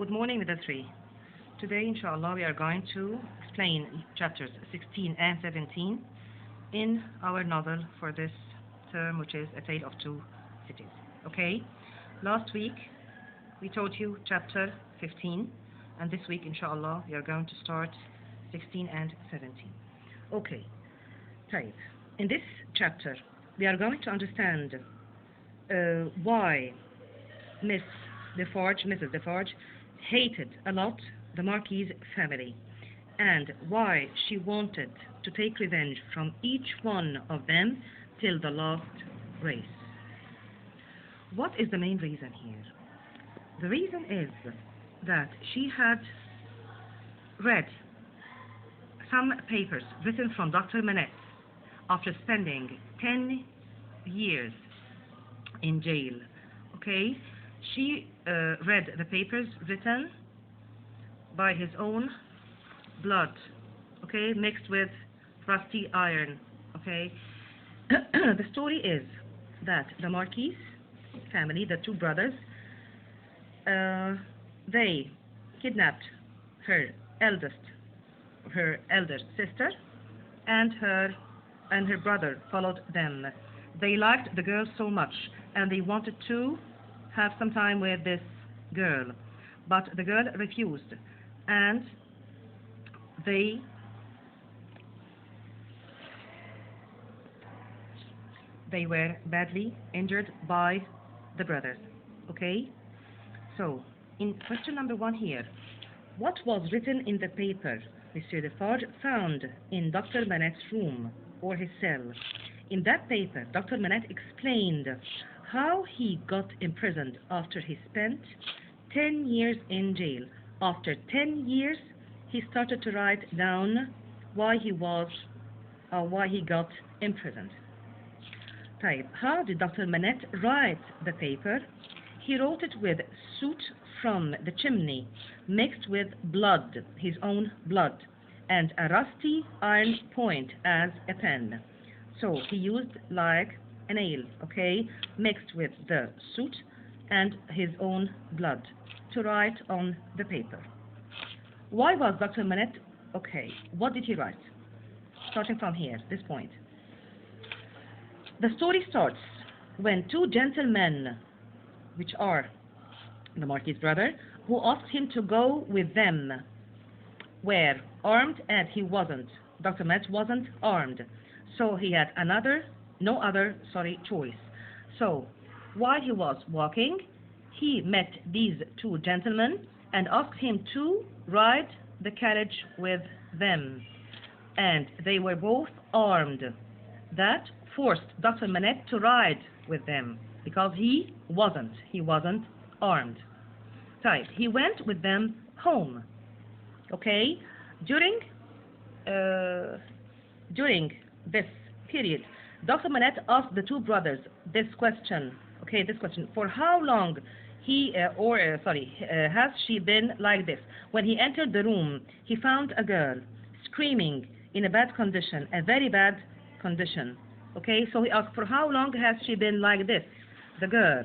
Good morning, Middle 3. Today, inshallah, we are going to explain chapters 16 and 17 in our novel for this term, which is A Tale of Two Cities. Okay? Last week, we taught you chapter 15, and this week, inshallah, we are going to start 16 and 17. Okay. Right. In this chapter, we are going to understand why Mrs. Defarge hated a lot the Marquis family, and why she wanted to take revenge from each one of them till the last race. What is the main reason here? The reason is that she had read some papers written from Dr. Manette after spending 10 years in jail. Okay? She read the papers written by his own blood, okay, mixed with rusty iron, okay. The story is that the Marquis family, the two brothers, they kidnapped her elder sister, and her brother followed them. They liked the girl so much, and they wanted to have some time with this girl, but the girl refused, and they were badly injured by the brothers. Okay, so in question number 1 here, what was written in the paper Monsieur Defarge found in Dr. Manette's room or his cell? In that paper, Dr. Manette explained how he got imprisoned after he spent 10 years in jail. After 10 years, he started to write down why he got imprisoned. Type. How did Dr. Manette write the paper? He wrote it with soot from the chimney, mixed with blood, his own blood, and a rusty iron point as a pen. So he used like a nail, okay, mixed with the soot and his own blood to write on the paper. Why was Dr. Manette, okay, what did he write? Starting from here, this point. The story starts when two gentlemen, which are the Marquis brother, who asked him to go with them, were armed, and he wasn't. Dr. Manette wasn't armed. So he had no other choice. So while he was walking, he met these two gentlemen and asked him to ride the carriage with them. And they were both armed. That forced Dr. Manette to ride with them because he wasn't armed. Right. He went with them home. Okay? During this period, Dr. Manette asked the two brothers this question. Okay, this question: for how long has she been like this? When he entered the room, he found a girl screaming in a bad condition, a very bad condition. Okay, so he asked, for how long has she been like this, the girl?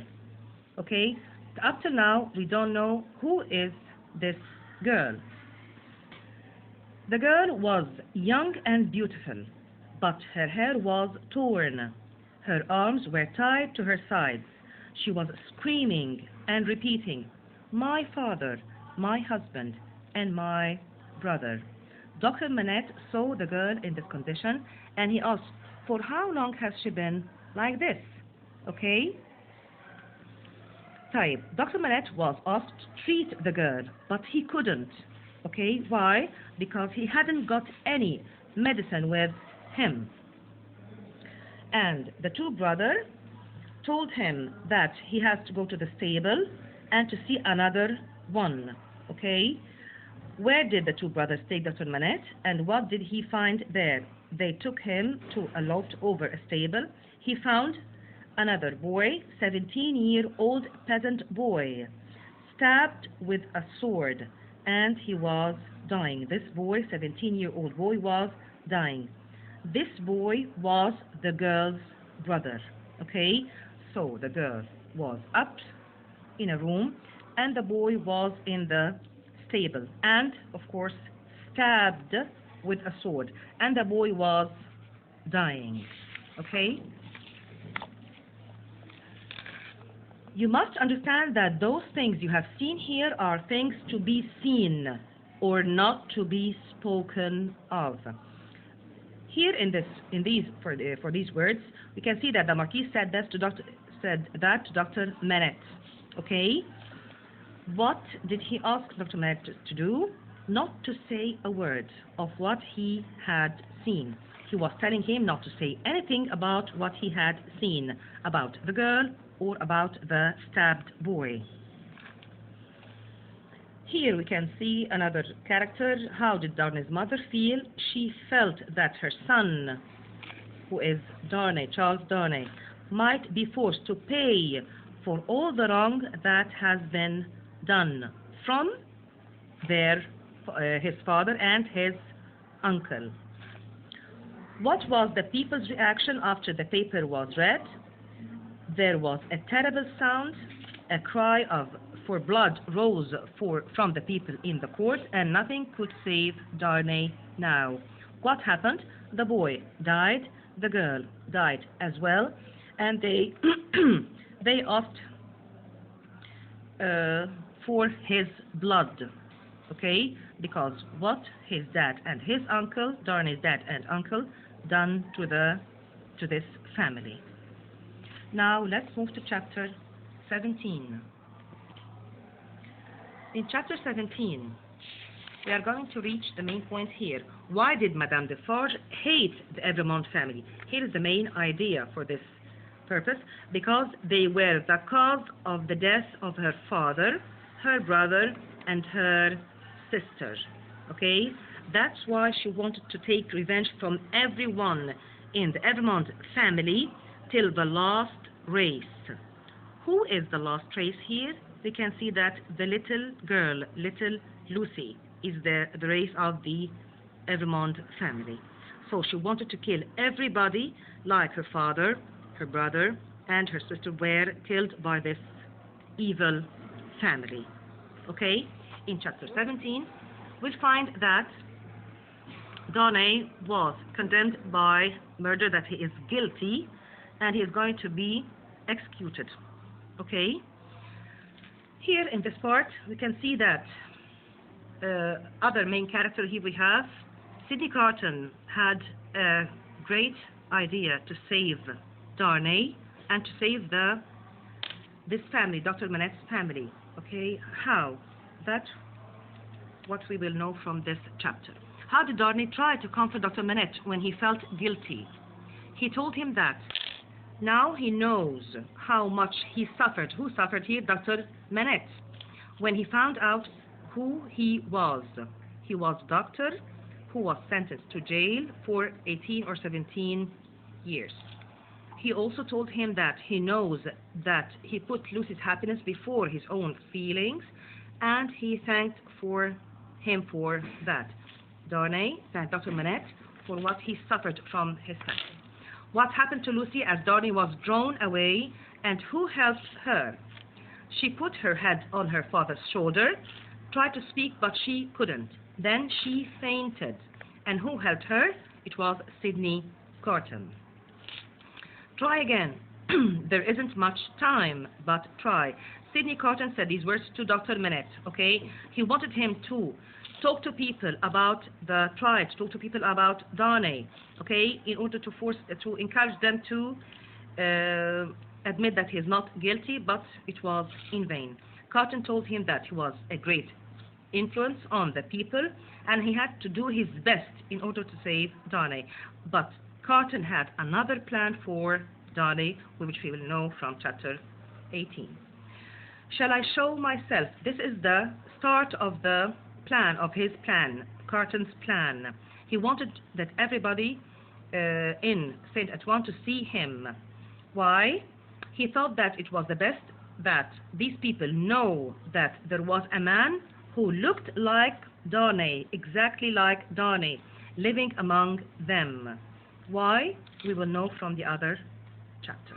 Okay, up to now, we don't know who is this girl. The girl was young and beautiful, but her hair was torn. Her arms were tied to her sides. She was screaming and repeating, "My father, my husband, and my brother." Dr. Manette saw the girl in this condition, and he asked, for how long has she been like this? Okay? Dr. Manette was asked to treat the girl, but he couldn't. Okay? Why? Because he hadn't got any medicine with him. And the two brothers told him that he has to go to the stable and to see another one. Okay? Where did the two brothers take Dr. Manette, and what did he find there? They took him to a lot over a stable. He found another boy, 17-year-old peasant boy, stabbed with a sword, and he was dying. This boy, 17-year-old boy, was dying. This boy was the girl's brother. Okay? So the girl was up in a room and the boy was in the stable, and of course stabbed with a sword, and the boy was dying. Okay? You must understand that those things you have seen here are things to be seen or not to be spoken of. Here for these words, we can see that the Marquis said that to Dr. Manette. Okay? What did he ask Dr. Manette to do? Not to say a word of what he had seen. He was telling him not to say anything about what he had seen, about the girl or about the stabbed boy. Here we can see another character. How did Darnay's mother feel? She felt that her son, who is Darnay, Charles Darnay, might be forced to pay for all the wrong that has been done from his father and his uncle. What was the people's reaction after the paper was read? There was a terrible sound. A cry for blood rose from the people in the court, and nothing could save Darnay now. What happened? The boy died, the girl died as well, and they they asked for his blood. Okay, because what his dad and his uncle, Darnay's dad and uncle, done to this family. Now let's move to chapter 17. In chapter 17, we are going to reach the main point here. Why did Madame Defarge hate the Evremond family? Here is the main idea for this purpose. Because they were the cause of the death of her father, her brother, and her sister. Okay? That's why she wanted to take revenge from everyone in the Evremond family till the last race. Who is the last race here? We can see that the little girl, little Lucy, is the race of the Evremond family. So she wanted to kill everybody, like her father, her brother, and her sister were killed by this evil family. Okay? In chapter 17, we'll find that Darnay was condemned by murder, that he is guilty, and he is going to be executed. Okay? Here in this part, we can see that other main character here we have, Sidney Carton had a great idea to save Darnay and to save this family, Dr. Manette's family. Okay? How? That's what we will know from this chapter. How did Darnay try to comfort Dr. Manette when he felt guilty? He told him that now he knows how much he suffered. Who suffered here? Dr. Manette. When he found out who he was. He was a doctor who was sentenced to jail for 18 or 17 years. He also told him that he knows that he put Lucy's happiness before his own feelings, and he thanked him for that. Darnay thanked Dr. Manette for what he suffered from his family. What happened to Lucy as Darnay was drawn away, and who helped her? She put her head on her father's shoulder, tried to speak, but she couldn't. Then she fainted. And who helped her? It was Sidney Carton. Try again. There isn't much time, but try. Sidney Carton said these words to Dr. Manette, okay? He wanted him to talk to people about the trial, to talk to people about Darnay, okay, in order to encourage them to admit that he is not guilty, but it was in vain. Carton told him that he was a great influence on the people, and he had to do his best in order to save Darnay. But Carton had another plan for Darnay, which we will know from chapter 18. Shall I show myself? This is the start of the plan, of his plan, Carton's plan. He wanted that everybody in Saint Antoine to see him. Why? He thought that it was the best that these people know that there was a man who looked like Darnay, exactly like Darnay, living among them. Why? We will know from the other chapter.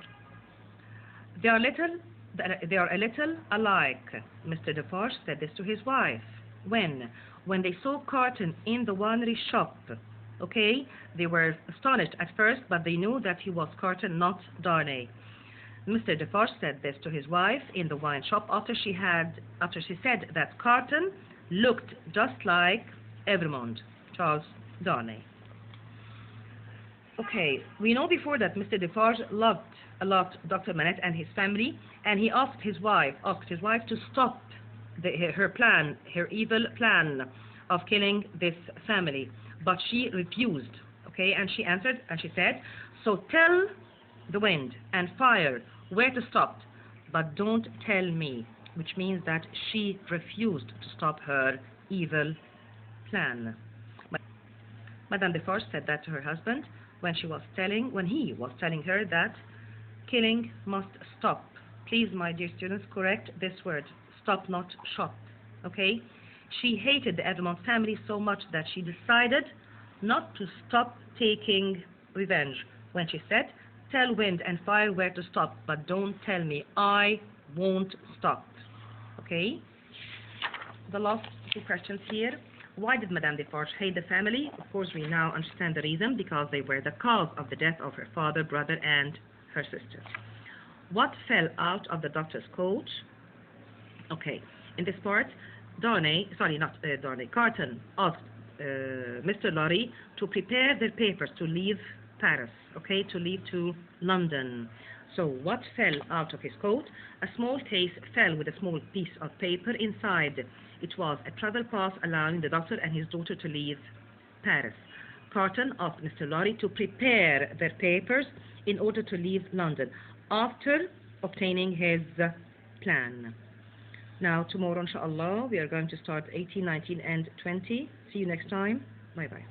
There are little They are a little alike. Mr. Defarge said this to his wife. When? When they saw Carton in the winery shop. Okay? They were astonished at first, but they knew that he was Carton, not Darnay. Mr. Defarge said this to his wife in the wine shop after she said that Carton looked just like Evremond, Charles Darnay. Okay, we know before that Mr. Defarge loved a lot Dr. Manette and his family, and he asked his wife to stop her evil plan of killing this family, but she refused. Okay, and she answered and she said, "So tell the wind and fire where to stop, but don't tell me," which means that she refused to stop her evil plan. Madame Defarge said that to her husband when he was telling her that killing must stop. Please, my dear students, correct this word. Stop, not shop. Okay? She hated the Evremond family so much that she decided not to stop taking revenge when she said, "Tell wind and fire where to stop, but don't tell me. I won't stop." Okay? The last two questions here. Why did Madame Defarge hate the family? Of course, we now understand the reason, because they were the cause of the death of her father, brother, and her sister. What fell out of the doctor's coat? Okay, in this part, Carton asked Mr. Lorry to prepare their papers to leave Paris, okay, to leave to London. So what fell out of his coat? A small case fell with a small piece of paper inside. It was a travel pass allowing the doctor and his daughter to leave Paris. Carton asked Mr. Lorry to prepare their papers in order to leave London after obtaining his plan. Now, tomorrow, inshallah, we are going to start 18, 19, and 20. See you next time. Bye-bye.